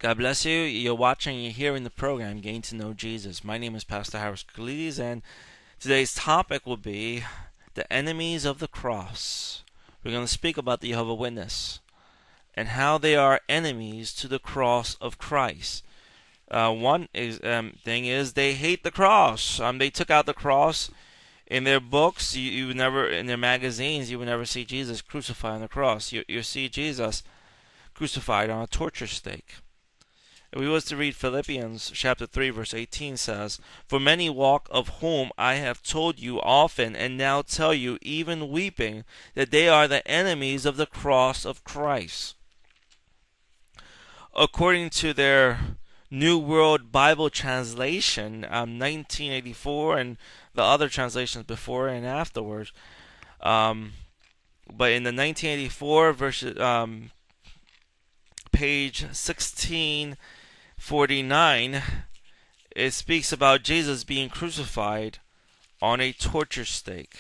God bless you. You're watching, you're hearing the program, Getting to Know Jesus. My name is Pastor Harris Kakoulides, and today's topic will be the enemies of the cross. We're going to speak about the Jehovah Witness and how they are enemies to the cross of Christ. One thing is they hate the cross. They took out the cross in their books. You would never, in their magazines, you would never see Jesus crucified on the cross. You see Jesus crucified on a torture stake. If we was to read Philippians chapter 3 verse 18 says, "For many walk, of whom I have told you often, and now tell you, even weeping, that they are the enemies of the cross of Christ." According to their New World Bible Translation, 1984, and the other translations before and afterwards, but in the 1984 version, page 1649, it speaks about Jesus being crucified on a torture stake.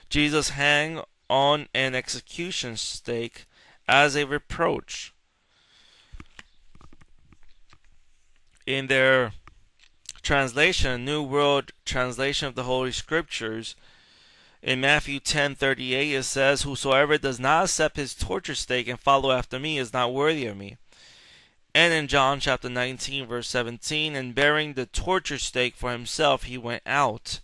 Jesus hung on an execution stake as a reproach. In their translation, New World Translation of the Holy Scriptures, in Matthew 10:38 it says, "Whosoever does not accept his torture stake and follow after me is not worthy of me." And in John chapter 19 verse 17, "And bearing the torture stake for himself, he went out."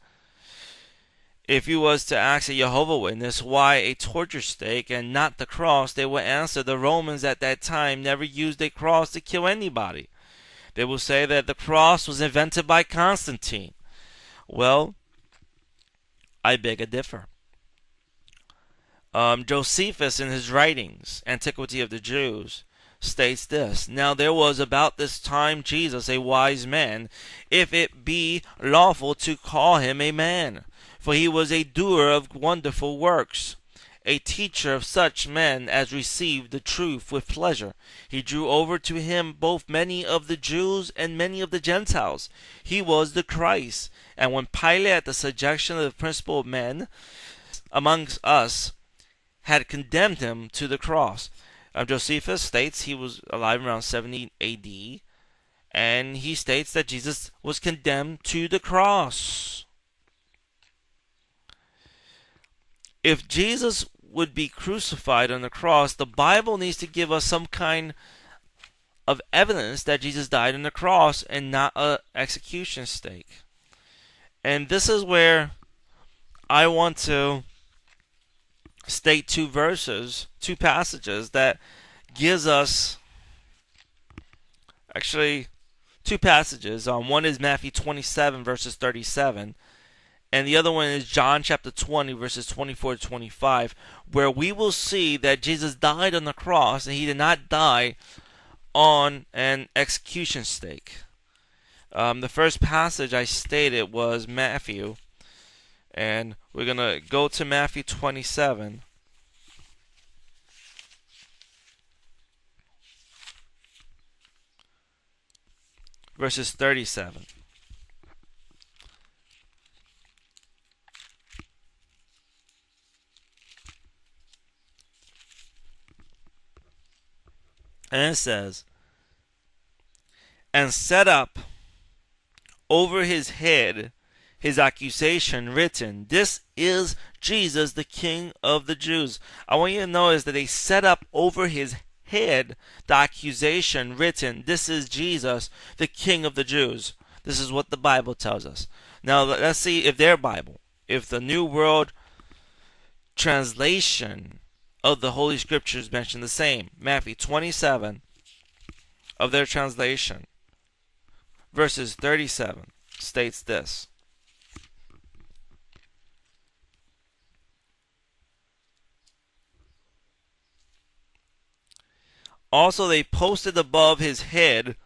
If you was to ask a Jehovah Witness why a torture stake and not the cross, they would answer the Romans at that time never used a cross to kill anybody. They will say that the cross was invented by Constantine. Well, I beg to differ. Josephus, in his writings, Antiquity of the Jews, states this: "Now there was about this time Jesus a wise man, if it be lawful to call him a man, for he was a doer of wonderful works, a teacher of such men as received the truth with pleasure. He drew over to him both many of the Jews and many of the Gentiles. He was the Christ. And when Pilate, at the suggestion of the principal men amongst us, had condemned him to the cross." Josephus states he was alive around 70 AD, and he states that Jesus was condemned to the cross. If Jesus would be crucified on the cross, the Bible needs to give us some kind of evidence that Jesus died on the cross and not an execution stake. And this is where I want to state two passages that gives us, actually two passages. One is Matthew 27 verses 37, and the other one is John chapter 20 verses 24 to 25, where we will see that Jesus died on the cross and he did not die on an execution stake. The first passage I stated was Matthew, and we're going to go to Matthew 27. Verses 37. And it says, "And set up over his head his accusation written, This is Jesus, the King of the Jews." I want you to notice that they set up over his head the accusation written, "This is Jesus, the King of the Jews." This is what the Bible tells us. Now let's see if their Bible, if the New World Translation of the Holy Scriptures mention the same. Matthew 27 of their translation, verses 37, states this: "Also they posted above his head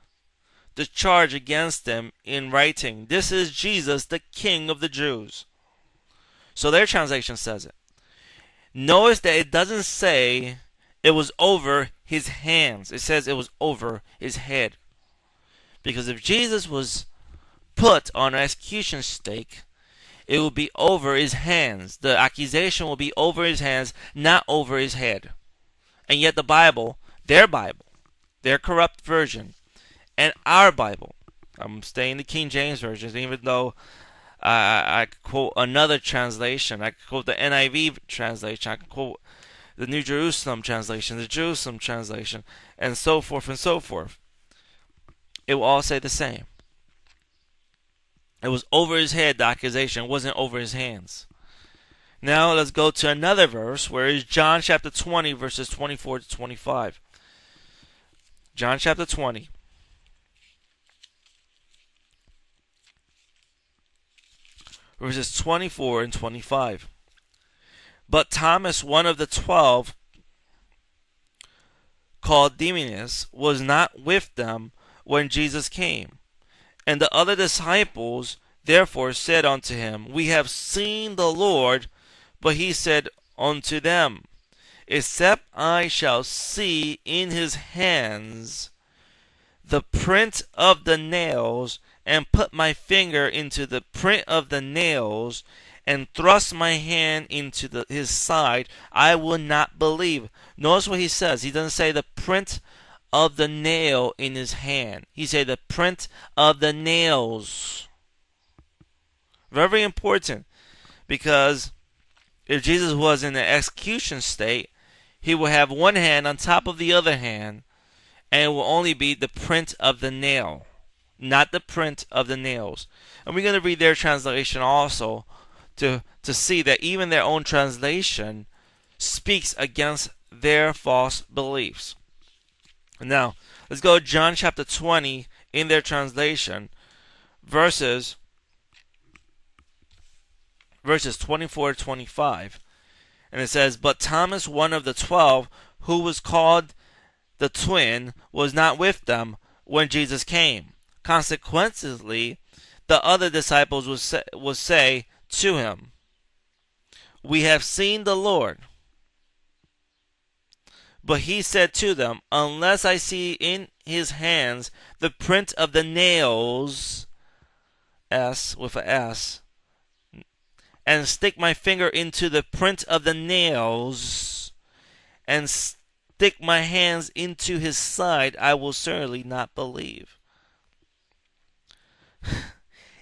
the charge against him in writing, This is Jesus, the King of the Jews." So their translation says it. Notice that it doesn't say it was over his hands. It says it was over his head. Because if Jesus was put on an execution stake, it will be over his hands. The accusation will be over his hands, not over his head. And yet the Bible, their Bible, their corrupt version, and our Bible. I'm staying the King James Version, even though I could quote another translation. I could quote the NIV translation. I could quote the New Jerusalem translation, the Jerusalem translation, and so forth and so forth. It will all say the same. It was over his head, the accusation. It wasn't over his hands. Now let's go to another verse, where is John chapter 20, verses 24 to 25. John chapter 20. Verses 24 and 25. But Thomas, one of the 12, called Didymus, was not with them when Jesus came. And the other disciples therefore said unto him, We have seen the Lord. But he said unto them, Except I shall see in his hands the print of the nails, and put my finger into the print of the nails, and thrust my hand into his side, I will not believe. Notice what he says. He doesn't say the print of the nail in his hand. He said the print of the nails. Very important, because if Jesus was in the execution state, he will have one hand on top of the other hand, and it will only be the print of the nail, not the print of the nails. And we're going to read their translation also to see that even their own translation speaks against their false beliefs. Now, let's go to John chapter 20 in their translation, verses 24 to 25. And it says, But Thomas, one of the 12, who was called the twin, was not with them when Jesus came. Consequently, the other disciples would say to him, We have seen the Lord. But he said to them, Unless I see in his hands the print of the nails, S with a S, and stick my finger into the print of the nails, and stick my hands into his side, I will certainly not believe.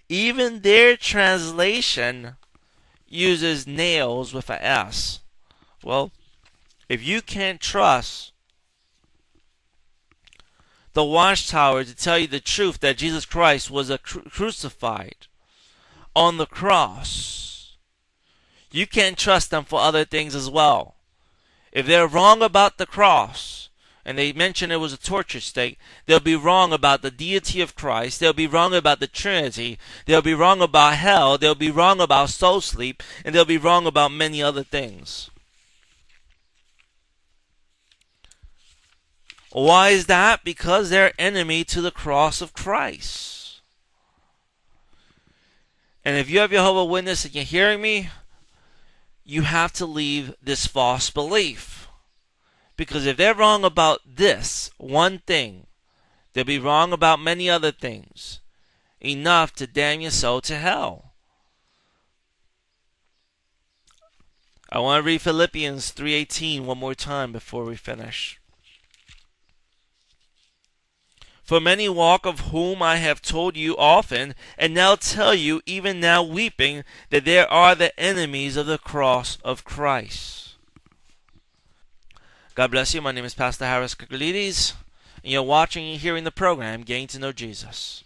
Even their translation uses nails with a S. Well, if you can't trust the Watchtower to tell you the truth that Jesus Christ was crucified on the cross, you can't trust them for other things as well. If they're wrong about the cross, and they mention it was a torture stake, they'll be wrong about the deity of Christ, they'll be wrong about the Trinity, they'll be wrong about hell, they'll be wrong about soul sleep, and they'll be wrong about many other things. Why is that? Because they're enemy to the cross of Christ. And if you have Jehovah Witness and you're hearing me, you have to leave this false belief. Because if they're wrong about this one thing, they'll be wrong about many other things, enough to damn your soul to hell. I want to read Philippians 3:18 one more time before we finish. For many walk, of whom I have told you often, and now tell you, even now weeping, that there are the enemies of the cross of Christ. God bless you. My name is Pastor Harris Kakoulides, and you're watching and hearing the program, Getting to Know Jesus.